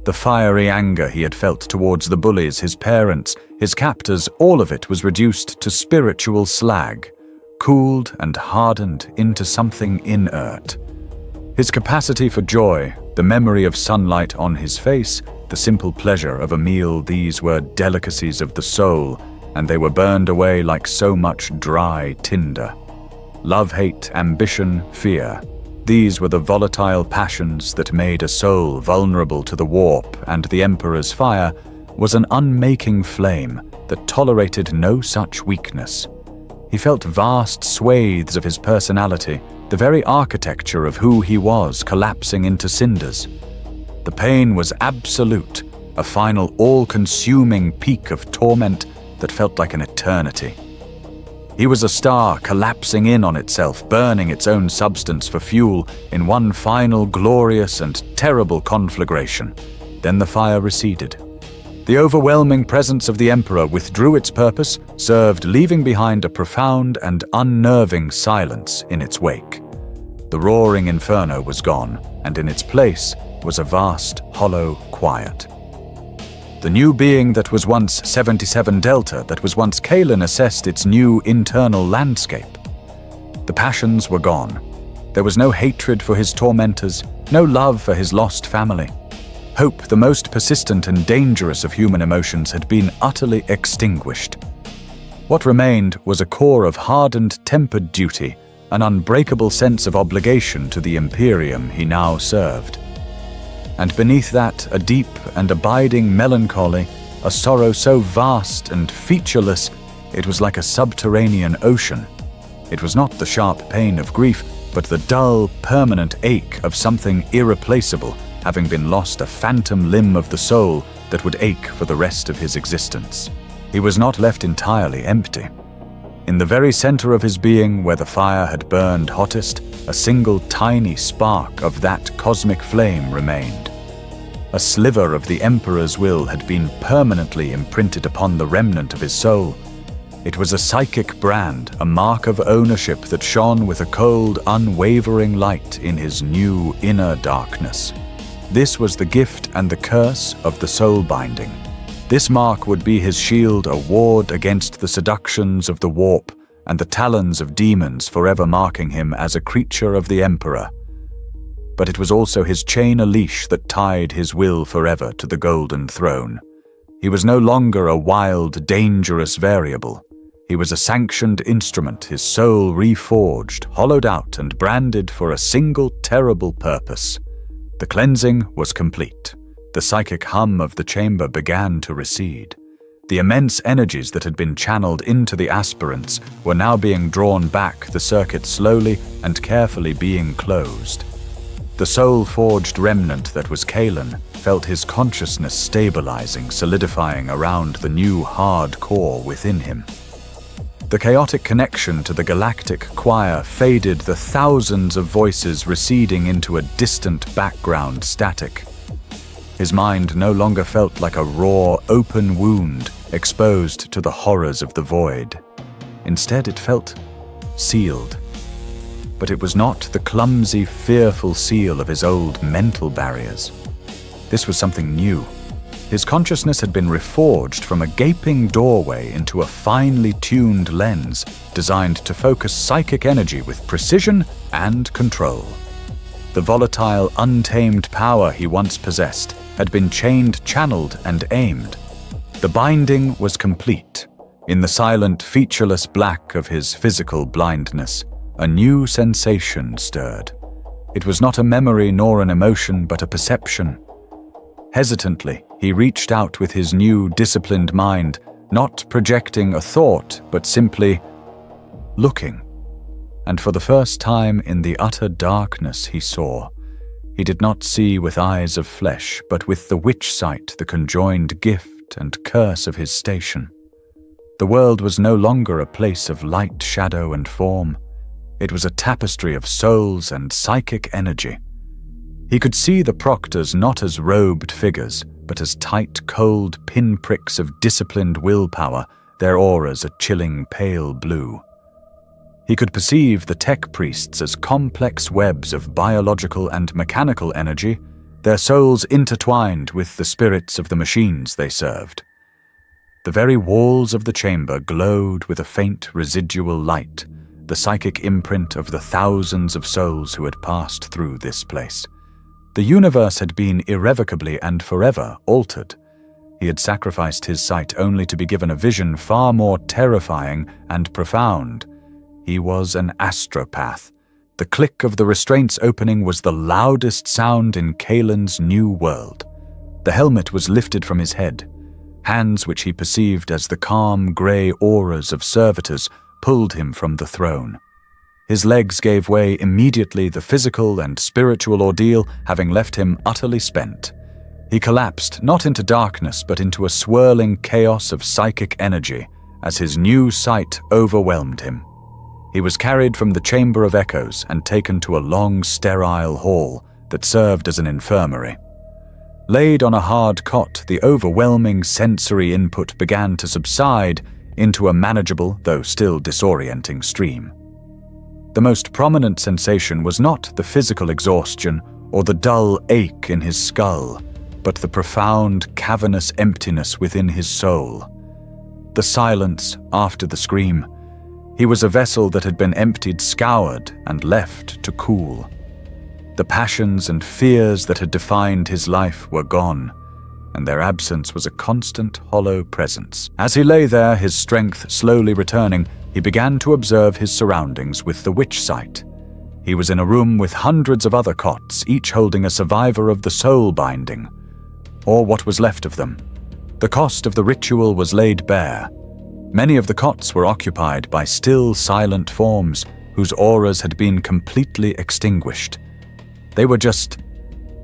The fiery anger he had felt towards the bullies, his parents, his captors, all of it was reduced to spiritual slag, cooled and hardened into something inert. His capacity for joy, the memory of sunlight on his face, the simple pleasure of a meal, these were delicacies of the soul, and they were burned away like so much dry tinder. Love, hate, ambition, fear. These were the volatile passions that made a soul vulnerable to the warp, and the Emperor's fire was an unmaking flame that tolerated no such weakness. He felt vast swathes of his personality, the very architecture of who he was, collapsing into cinders. The pain was absolute, a final all-consuming peak of torment that felt like an eternity. He was a star collapsing in on itself, burning its own substance for fuel in one final glorious and terrible conflagration. Then the fire receded. The overwhelming presence of the Emperor withdrew its purpose, served, leaving behind a profound and unnerving silence in its wake. The roaring inferno was gone, and in its place was a vast, hollow quiet. The new being that was once 77 Delta, that was once Kalen, assessed its new internal landscape. The passions were gone. There was no hatred for his tormentors, no love for his lost family. Hope, the most persistent and dangerous of human emotions, had been utterly extinguished. What remained was a core of hardened, tempered duty, an unbreakable sense of obligation to the Imperium he now served. And beneath that, a deep and abiding melancholy, a sorrow so vast and featureless, it was like a subterranean ocean. It was not the sharp pain of grief, but the dull, permanent ache of something irreplaceable, having been lost, a phantom limb of the soul that would ache for the rest of his existence. He was not left entirely empty. In the very center of his being, where the fire had burned hottest, a single tiny spark of that cosmic flame remained. A sliver of the Emperor's will had been permanently imprinted upon the remnant of his soul. It was a psychic brand, a mark of ownership that shone with a cold, unwavering light in his new inner darkness. This was the gift and the curse of the soul binding. This mark would be his shield, a ward against the seductions of the warp and the talons of demons, forever marking him as a creature of the Emperor. But it was also his chain, a leash that tied his will forever to the Golden Throne. He was no longer a wild, dangerous variable. He was a sanctioned instrument, his soul reforged, hollowed out, and branded for a single terrible purpose. The cleansing was complete. The psychic hum of the chamber began to recede. The immense energies that had been channeled into the aspirants were now being drawn back, the circuit slowly and carefully being closed. The soul-forged remnant that was Kalen felt his consciousness stabilizing, solidifying around the new hard core within him. The chaotic connection to the galactic choir faded, the thousands of voices receding into a distant background static. His mind no longer felt like a raw, open wound exposed to the horrors of the void. Instead, it felt sealed. But it was not the clumsy, fearful seal of his old mental barriers. This was something new. His consciousness had been reforged from a gaping doorway into a finely tuned lens designed to focus psychic energy with precision and control. The volatile, untamed power he once possessed had been chained, channeled, and aimed. The binding was complete. In the silent, featureless black of his physical blindness, a new sensation stirred. It was not a memory nor an emotion, but a perception. Hesitantly, he reached out with his new, disciplined mind, not projecting a thought, but simply looking. And for the first time in the utter darkness he saw. He did not see with eyes of flesh, but with the witch sight, the conjoined gift and curse of his station. The world was no longer a place of light, shadow, and form. It was a tapestry of souls and psychic energy. He could see the proctors not as robed figures, but as tight, cold pinpricks of disciplined willpower, their auras a chilling pale blue. He could perceive the tech priests as complex webs of biological and mechanical energy, their souls intertwined with the spirits of the machines they served. The very walls of the chamber glowed with a faint residual light, the psychic imprint of the thousands of souls who had passed through this place. The universe had been irrevocably and forever altered. He had sacrificed his sight only to be given a vision far more terrifying and profound. He was an astropath. The click of the restraints opening was the loudest sound in Kaelin's new world. The helmet was lifted from his head. Hands which he perceived as the calm grey auras of servitors pulled him from the throne. His legs gave way immediately, the physical and spiritual ordeal having left him utterly spent. He collapsed not into darkness but into a swirling chaos of psychic energy as his new sight overwhelmed him. He was carried from the Chamber of Echoes and taken to a long, sterile hall that served as an infirmary. Laid on a hard cot, the overwhelming sensory input began to subside into a manageable, though still disorienting stream. The most prominent sensation was not the physical exhaustion or the dull ache in his skull, but the profound, cavernous emptiness within his soul. The silence after the scream. He was a vessel that had been emptied, scoured, and left to cool. The passions and fears that had defined his life were gone, and their absence was a constant, hollow presence. As he lay there, his strength slowly returning, he began to observe his surroundings with the witch sight. He was in a room with hundreds of other cots, each holding a survivor of the soul binding, or what was left of them. The cost of the ritual was laid bare. Many of the cots were occupied by still, silent forms whose auras had been completely extinguished. They were just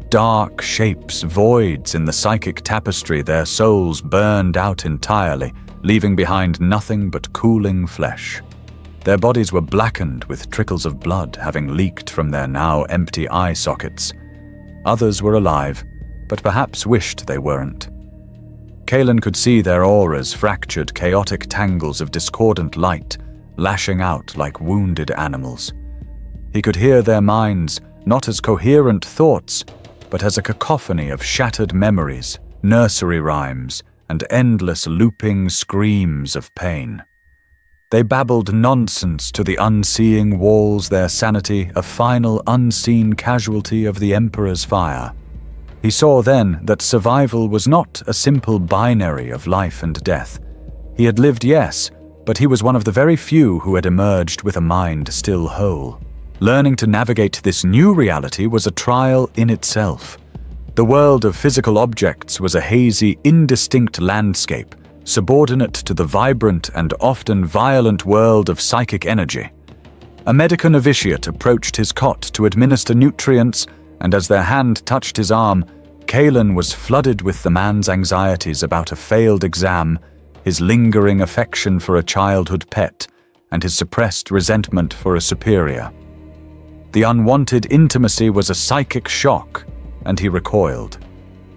dark shapes, voids in the psychic tapestry, their souls burned out entirely, leaving behind nothing but cooling flesh. Their bodies were blackened with trickles of blood having leaked from their now empty eye sockets. Others were alive, but perhaps wished they weren't. Kaelin could see their auras, fractured, chaotic tangles of discordant light, lashing out like wounded animals. He could hear their minds, not as coherent thoughts, but as a cacophony of shattered memories, nursery rhymes, and endless looping screams of pain. They babbled nonsense to the unseeing walls, their sanity a final unseen casualty of the Emperor's fire. He saw then that survival was not a simple binary of life and death. He had lived, yes, but he was one of the very few who had emerged with a mind still whole. Learning to navigate this new reality was a trial in itself. The world of physical objects was a hazy, indistinct landscape, subordinate to the vibrant and often violent world of psychic energy. A medical novitiate approached his cot to administer nutrients, and as their hand touched his arm, Kaelin was flooded with the man's anxieties about a failed exam, his lingering affection for a childhood pet, and his suppressed resentment for a superior. The unwanted intimacy was a psychic shock, and he recoiled.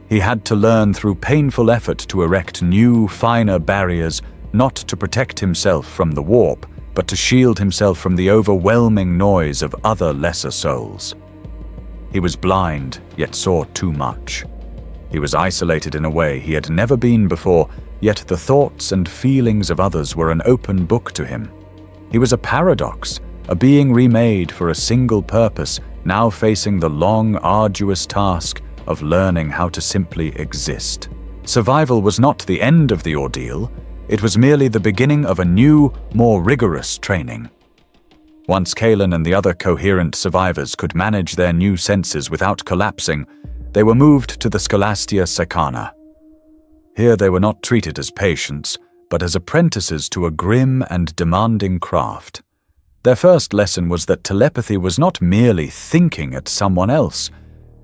He had to learn through painful effort to erect new, finer barriers, not to protect himself from the warp, but to shield himself from the overwhelming noise of other lesser souls. He was blind, yet saw too much. He was isolated in a way he had never been before, yet the thoughts and feelings of others were an open book to him. He was a paradox, a being remade for a single purpose, now facing the long, arduous task of learning how to simply exist. Survival was not the end of the ordeal, it was merely the beginning of a new, more rigorous training. Once Kaelin and the other coherent survivors could manage their new senses without collapsing, they were moved to the Scholastia Secana. Here they were not treated as patients, but as apprentices to a grim and demanding craft. Their first lesson was that telepathy was not merely thinking at someone else.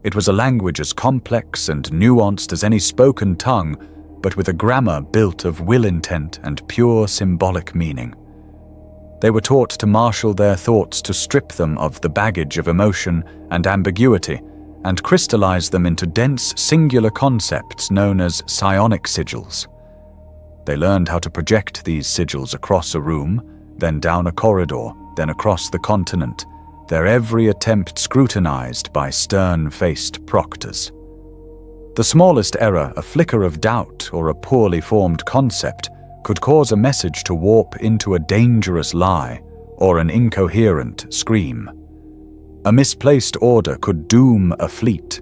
It was a language as complex and nuanced as any spoken tongue, but with a grammar built of will intent and pure symbolic meaning. They were taught to marshal their thoughts, to strip them of the baggage of emotion and ambiguity, and crystallize them into dense, singular concepts known as psionic sigils. They learned how to project these sigils across a room, then down a corridor, then across the continent, their every attempt scrutinized by stern-faced proctors. The smallest error, a flicker of doubt or a poorly formed concept, could cause a message to warp into a dangerous lie or an incoherent scream. A misplaced order could doom a fleet.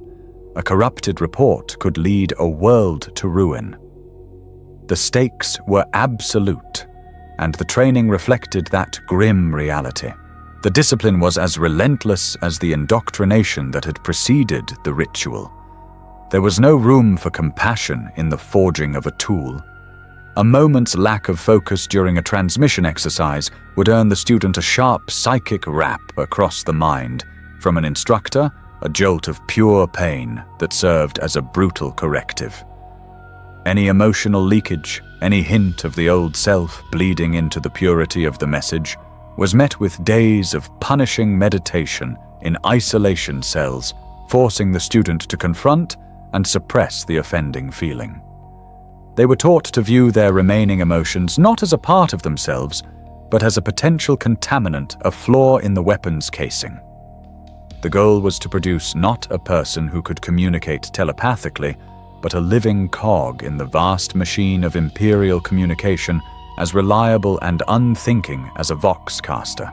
A corrupted report could lead a world to ruin. The stakes were absolute, and the training reflected that grim reality. The discipline was as relentless as the indoctrination that had preceded the ritual. There was no room for compassion in the forging of a tool. A moment's lack of focus during a transmission exercise would earn the student a sharp psychic rap across the mind. From an instructor, a jolt of pure pain that served as a brutal corrective. Any emotional leakage, any hint of the old self bleeding into the purity of the message, was met with days of punishing meditation in isolation cells, forcing the student to confront and suppress the offending feeling. They were taught to view their remaining emotions not as a part of themselves, but as a potential contaminant, a flaw in the weapon's casing. The goal was to produce not a person who could communicate telepathically, but a living cog in the vast machine of Imperial communication, as reliable and unthinking as a voxcaster.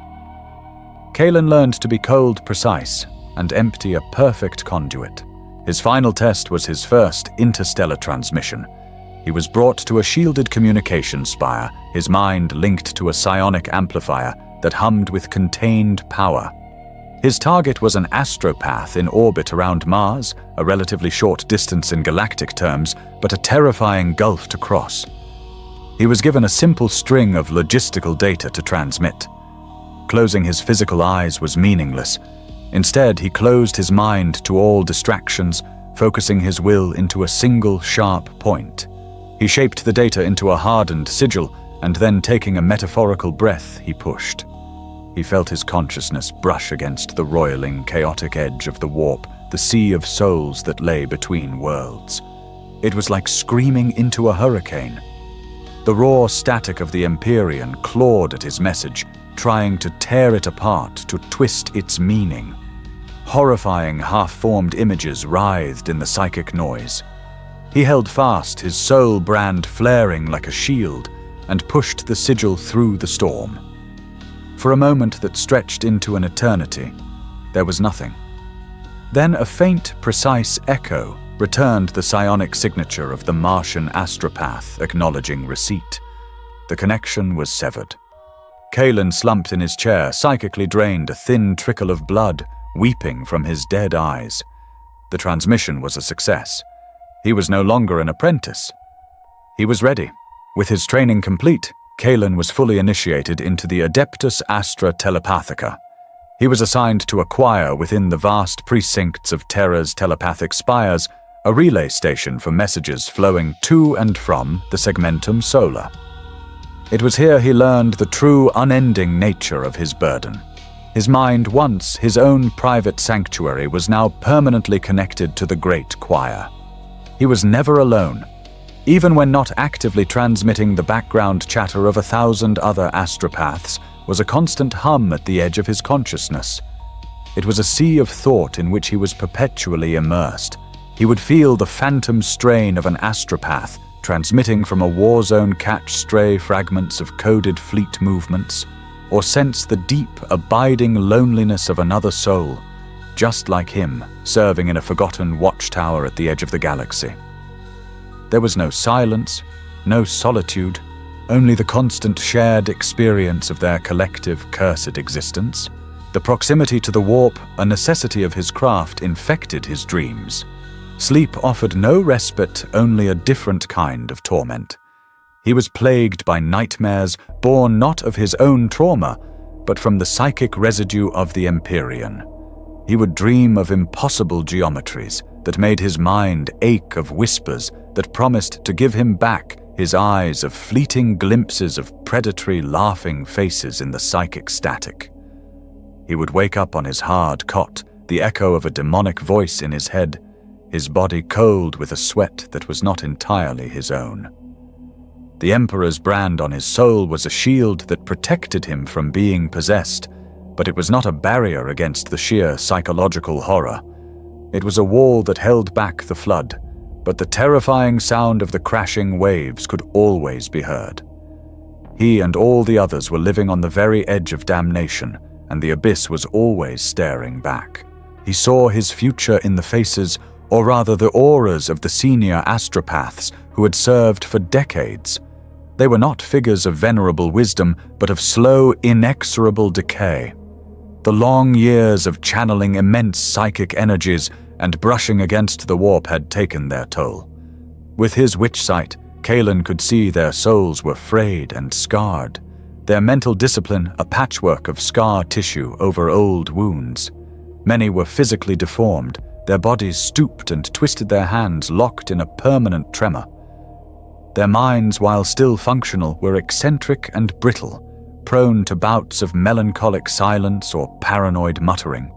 Kalen learned to be cold, precise, and empty, a perfect conduit. His final test was his first interstellar transmission. He was brought to a shielded communication spire, his mind linked to a psionic amplifier that hummed with contained power. His target was an Astropath in orbit around Mars, a relatively short distance in galactic terms, but a terrifying gulf to cross. He was given a simple string of logistical data to transmit. Closing his physical eyes was meaningless. Instead, he closed his mind to all distractions, focusing his will into a single sharp point. He shaped the data into a hardened sigil, and then taking a metaphorical breath, he pushed. He felt his consciousness brush against the roiling, chaotic edge of the warp, the sea of souls that lay between worlds. It was like screaming into a hurricane. The raw static of the Imperium clawed at his message, trying to tear it apart, to twist its meaning. Horrifying, half-formed images writhed in the psychic noise. He held fast, his soul brand flaring like a shield, and pushed the sigil through the storm. For a moment that stretched into an eternity, there was nothing. Then a faint, precise echo returned the psionic signature of the Martian Astropath, acknowledging receipt. The connection was severed. Kalen slumped in his chair, psychically drained, a thin trickle of blood weeping from his dead eyes. The transmission was a success. He was no longer an apprentice. He was ready. With his training complete, Kalen was fully initiated into the Adeptus Astra Telepathica. He was assigned to acquire within the vast precincts of Terra's telepathic spires a relay station for messages flowing to and from the Segmentum Solar. It was here he learned the true unending nature of his burden. His mind, once his own private sanctuary, was now permanently connected to the Great Choir. He was never alone. Even when not actively transmitting, the background chatter of 1,000 other astropaths was a constant hum at the edge of his consciousness. It was a sea of thought in which he was perpetually immersed. He would feel the phantom strain of an astropath transmitting from a war zone, catch stray fragments of coded fleet movements, or sense the deep, abiding loneliness of another soul, just like him, serving in a forgotten watchtower at the edge of the galaxy. There was no silence, no solitude, only the constant shared experience of their collective cursed existence. The proximity to the warp, a necessity of his craft, infected his dreams. Sleep offered no respite, only a different kind of torment. He was plagued by nightmares born not of his own trauma, but from the psychic residue of the Imperium. He would dream of impossible geometries that made his mind ache, of whispers that promised to give him back his eyes, of fleeting glimpses of predatory, laughing faces in the psychic static. He would wake up on his hard cot, the echo of a demonic voice in his head, his body cold with a sweat that was not entirely his own. The Emperor's brand on his soul was a shield that protected him from being possessed, but it was not a barrier against the sheer psychological horror. It was a wall that held back the flood, but the terrifying sound of the crashing waves could always be heard. He and all the others were living on the very edge of damnation, and the abyss was always staring back. He saw his future in the faces, or rather the auras of the senior astropaths who had served for decades. They were not figures of venerable wisdom, but of slow, inexorable decay. The long years of channeling immense psychic energies and brushing against the warp had taken their toll. With his witch sight, Kalen could see their souls were frayed and scarred, their mental discipline a patchwork of scar tissue over old wounds. Many were physically deformed, their bodies stooped and twisted, their hands locked in a permanent tremor. Their minds, while still functional, were eccentric and brittle, prone to bouts of melancholic silence or paranoid muttering.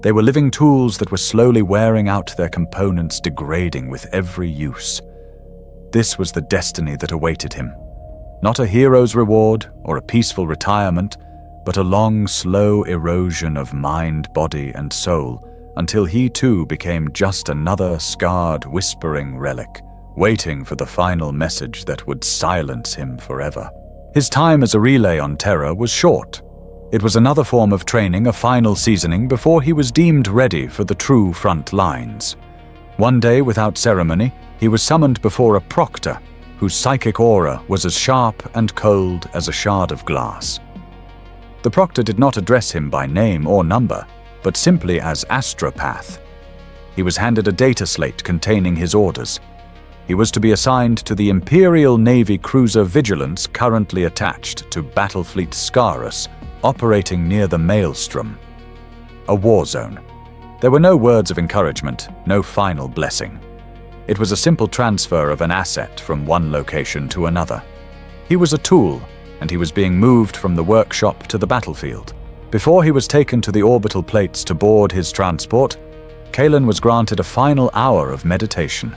They were living tools that were slowly wearing out, their components degrading with every use. This was the destiny that awaited him. Not a hero's reward or a peaceful retirement, but a long, slow erosion of mind, body, and soul, until he too became just another scarred, whispering relic, waiting for the final message that would silence him forever. His time as a relay on Terra was short. It was another form of training, a final seasoning, before he was deemed ready for the true front lines. One day, without ceremony, he was summoned before a proctor, whose psychic aura was as sharp and cold as a shard of glass. The proctor did not address him by name or number, but simply as Astropath. He was handed a data slate containing his orders. He was to be assigned to the Imperial Navy cruiser Vigilance, currently attached to Battlefleet Scarus, operating near the Maelstrom. A war zone. There were no words of encouragement, no final blessing. It was a simple transfer of an asset from one location to another. He was a tool, and he was being moved from the workshop to the battlefield. Before he was taken to the orbital plates to board his transport, Kalen was granted a final hour of meditation.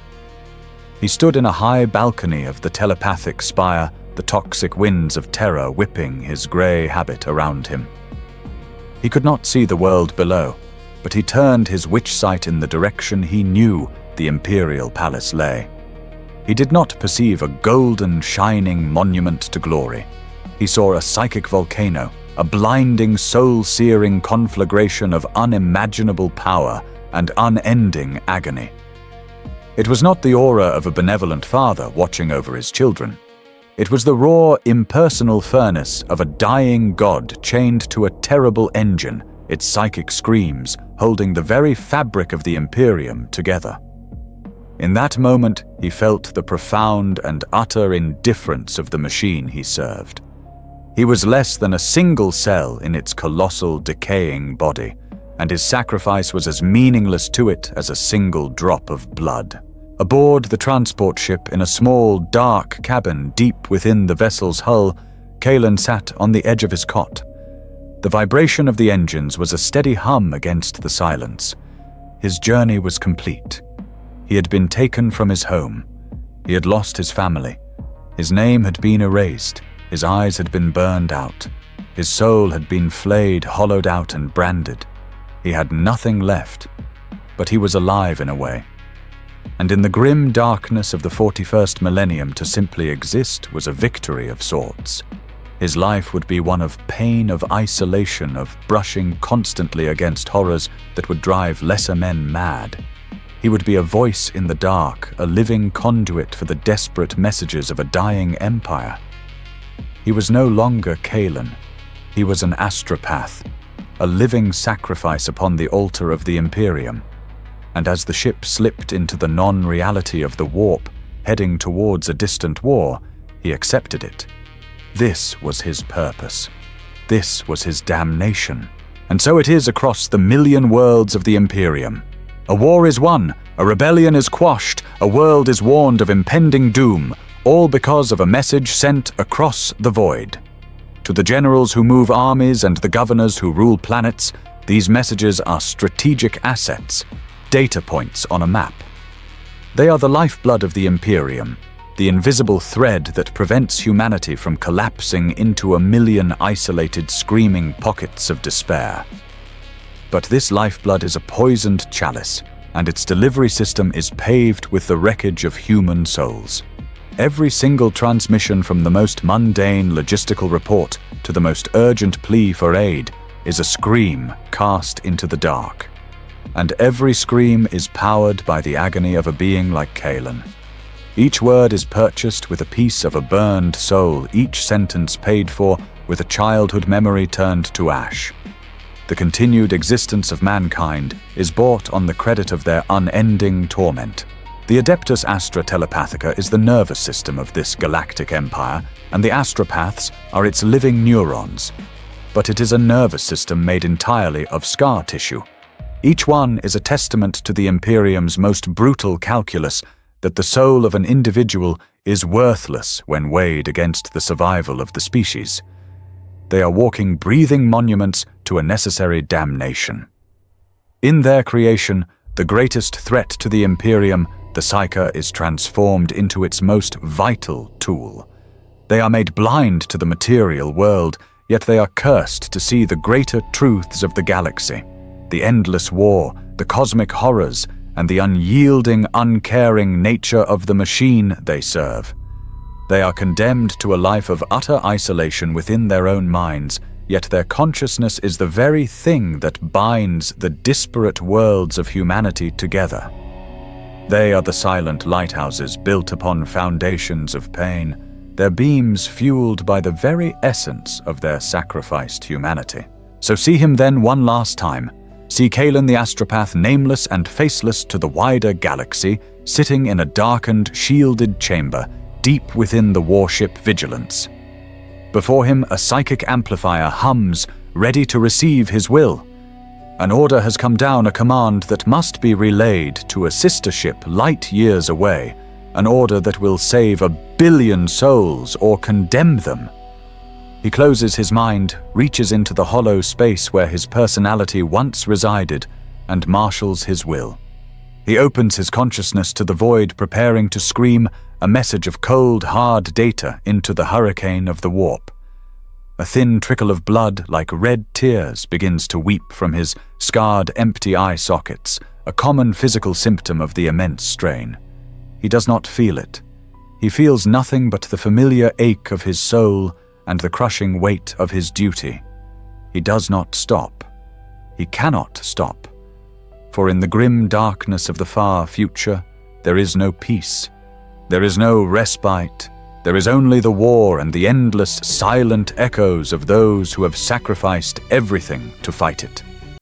He stood in a high balcony of the telepathic spire, the toxic winds of terror whipping his grey habit around him. He could not see the world below, but he turned his witch sight in the direction he knew the Imperial Palace lay. He did not perceive a golden, shining monument to glory. He saw a psychic volcano, a blinding, soul-searing conflagration of unimaginable power and unending agony. It was not the aura of a benevolent father watching over his children. It was the raw, impersonal furnace of a dying god chained to a terrible engine, its psychic screams holding the very fabric of the Imperium together. In that moment, he felt the profound and utter indifference of the machine he served. He was less than a single cell in its colossal, decaying body, and his sacrifice was as meaningless to it as a single drop of blood. Aboard the transport ship, in a small, dark cabin deep within the vessel's hull, Kalen sat on the edge of his cot. The vibration of the engines was a steady hum against the silence. His journey was complete. He had been taken from his home. He had lost his family. His name had been erased. His eyes had been burned out. His soul had been flayed, hollowed out, and branded. He had nothing left, but he was alive in a way. And in the grim darkness of the 41st millennium, to simply exist was a victory of sorts. His life would be one of pain, of isolation, of brushing constantly against horrors that would drive lesser men mad. He would be a voice in the dark, a living conduit for the desperate messages of a dying empire. He was no longer Kalen. He was an Astropath, a living sacrifice upon the altar of the Imperium. And as the ship slipped into the non-reality of the warp, heading towards a distant war, he accepted it. This was his purpose. This was his damnation. And so it is across the million worlds of the Imperium. A war is won, a rebellion is quashed, a world is warned of impending doom, all because of a message sent across the void. To the generals who move armies and the governors who rule planets, these messages are strategic assets, data points on a map. They are the lifeblood of the Imperium, the invisible thread that prevents humanity from collapsing into a million isolated, screaming pockets of despair. But this lifeblood is a poisoned chalice. and its delivery system is paved with the wreckage of human souls. Every single transmission, from the most mundane logistical report to the most urgent plea for aid, is a scream cast into the dark. And every scream is powered by the agony of a being like Kalen. Each word is purchased with a piece of a burned soul, each sentence paid for with a childhood memory turned to ash. The continued existence of mankind is bought on the credit of their unending torment. The Adeptus Astra Telepathica is the nervous system of this galactic empire, and the Astropaths are its living neurons. But it is a nervous system made entirely of scar tissue. Each one is a testament to the Imperium's most brutal calculus that the soul of an individual is worthless when weighed against the survival of the species. They are walking, breathing monuments to a necessary damnation. In their creation, the greatest threat to the Imperium, the Psyker, is transformed into its most vital tool. They are made blind to the material world, yet they are cursed to see the greater truths of the galaxy. The endless war, the cosmic horrors, and the unyielding, uncaring nature of the machine they serve. They are condemned to a life of utter isolation within their own minds, yet their consciousness is the very thing that binds the disparate worlds of humanity together. They are the silent lighthouses built upon foundations of pain, their beams fueled by the very essence of their sacrificed humanity. So see him then one last time. See Kalen the Astropath, nameless and faceless to the wider galaxy, sitting in a darkened, shielded chamber, deep within the warship Vigilance. Before him, a psychic amplifier hums, ready to receive his will. An order has come down, a command that must be relayed to a sister ship light years away, an order that will save 1 billion souls or condemn them. He closes his mind, reaches into the hollow space where his personality once resided, and marshals his will. He opens his consciousness to the void, preparing to scream a message of cold, hard data into the hurricane of the warp. A thin trickle of blood, like red tears, begins to weep from his scarred, empty eye sockets, a common physical symptom of the immense strain. He does not feel it. He feels nothing but the familiar ache of his soul and the crushing weight of his duty. He does not stop. He cannot stop. For in the grim darkness of the far future, there is no peace. There is no respite. There is only the war and the endless, silent echoes of those who have sacrificed everything to fight it.